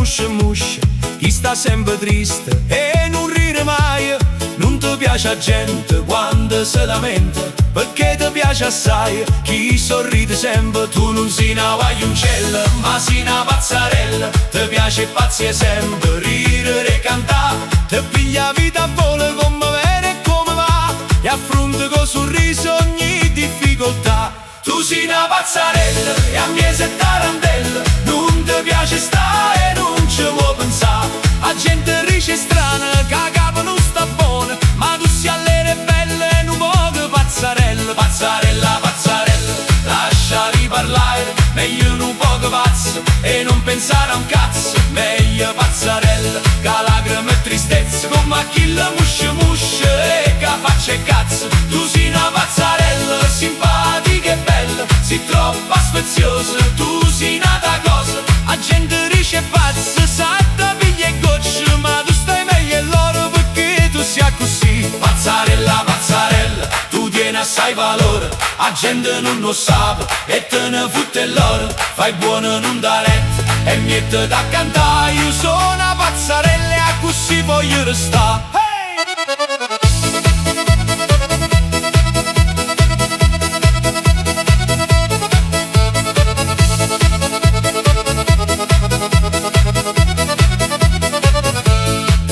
muscia muscia, chi sta sempre triste e non ride mai. Non ti piace la gente quando si lamenta, perché ti piace assai chi sorride sempre. Tu non sei una guagliuncella, ma sei una pazzarella. Ti piace pazzi sempre, ridere e cantare. Ti piglia vita a volo come viene e come va, e affronta con sorriso ogni difficoltà. Tu sei una pazzarella e a me sei tarantella. Non ti piace stare e non ci vuoi pensare. La gente dice strana che a capo non sta buona, ma tu sei all'ere bella e un poco pazzarella. Pazzarella, pazzarella, lasciali parlare, meglio un poco pazzo e non pensare a un cazzo. Meglio pazzarella, che lacrime e tristezza, come a chi la muscia muscia e che faccia e cazzo. Tu sei una pazzarella, simpatica e bella, sei troppo sfeziosa, tu sei nata cosa. La gente dice pazza, satta, piglia e goccia, ma tu stai meglio e loro perché tu sei così. Pazzarella, pazzarella, tu tieni assai valore, la gente non lo sa e te ne fotte l'oro. Fai buono non da letto e niente da cantare. Io sono una pazzarella e a così voglio restare.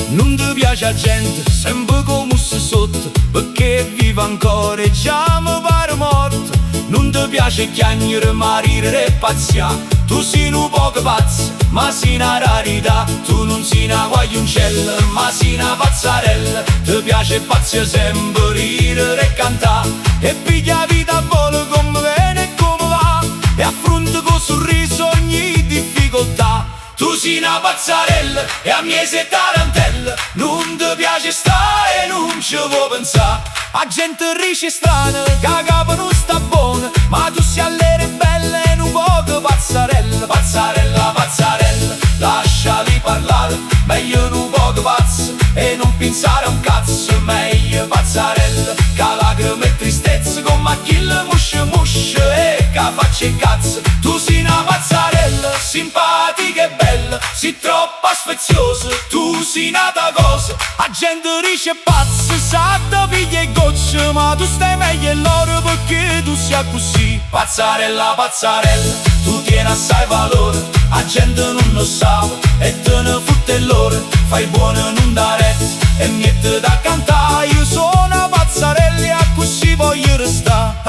Non ti piace la gente, sempre come se sotto, perché vive ancora e già mi pare morto. Non ti piace chiagnere, ma ridere e pazziare. Tu sei un poco pazzo, ma sei una rarità. Tu non sei una guagliuncella, ma sei una pazzarella. Ti piace pazziare sempre, ridere e cantare, e piglia la vita a volo come viene e come va, e affronta con sorriso ogni difficoltà. Tu sei una pazzarella e a me sei tarantella. Non ti piace stare e non ci vuoi pensare. La gente dice strana che a capo non sta buona, ma tu sei all'ere bella e un poco pazzarella. Pazzarella, pazzarella, lasciali parlare, meglio un poco pazzo e non pensare a un cazzo. Meglio pazzarella, che lacrime e tristezza, come a chi la muscia muscia e che faccia e cazzo. Tu sei una pazzarella, simpatica e bella, sei troppo sfeziosa, tu sei nata cosa. La gente dice pazza, satta, piglia e goccia, ma tu stai meglio e loro perché tu sei così. Pazzarella, pazzarella, tu tieni assai valore, la gente non lo sa e te ne fotte l'ore. Fai buono non da retta e niente da cantare. Io sono una pazzarella e a così voglio restare.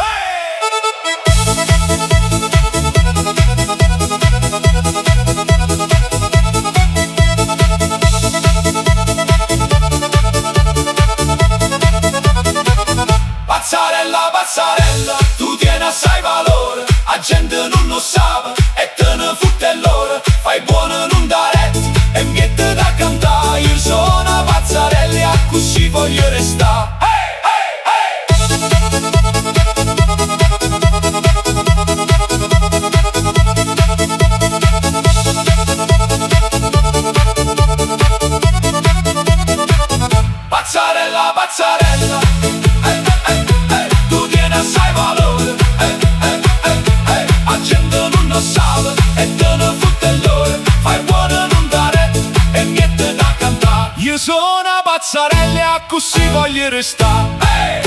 Pazzarella, pazzarella, tu tieni assai valore, la gente non lo sa e te ne fotte l'ora. Fai buono non da retta e niente da cantare. Io sono una pazzarella e a così voglio restare. Pazzarella, pazzarella, tu tieni assai valore, la gente non lo sa e te ne fotte l'ora. Fai buono non da retta e niente da cantare. Io sono una pazzarella e a così voglio restare.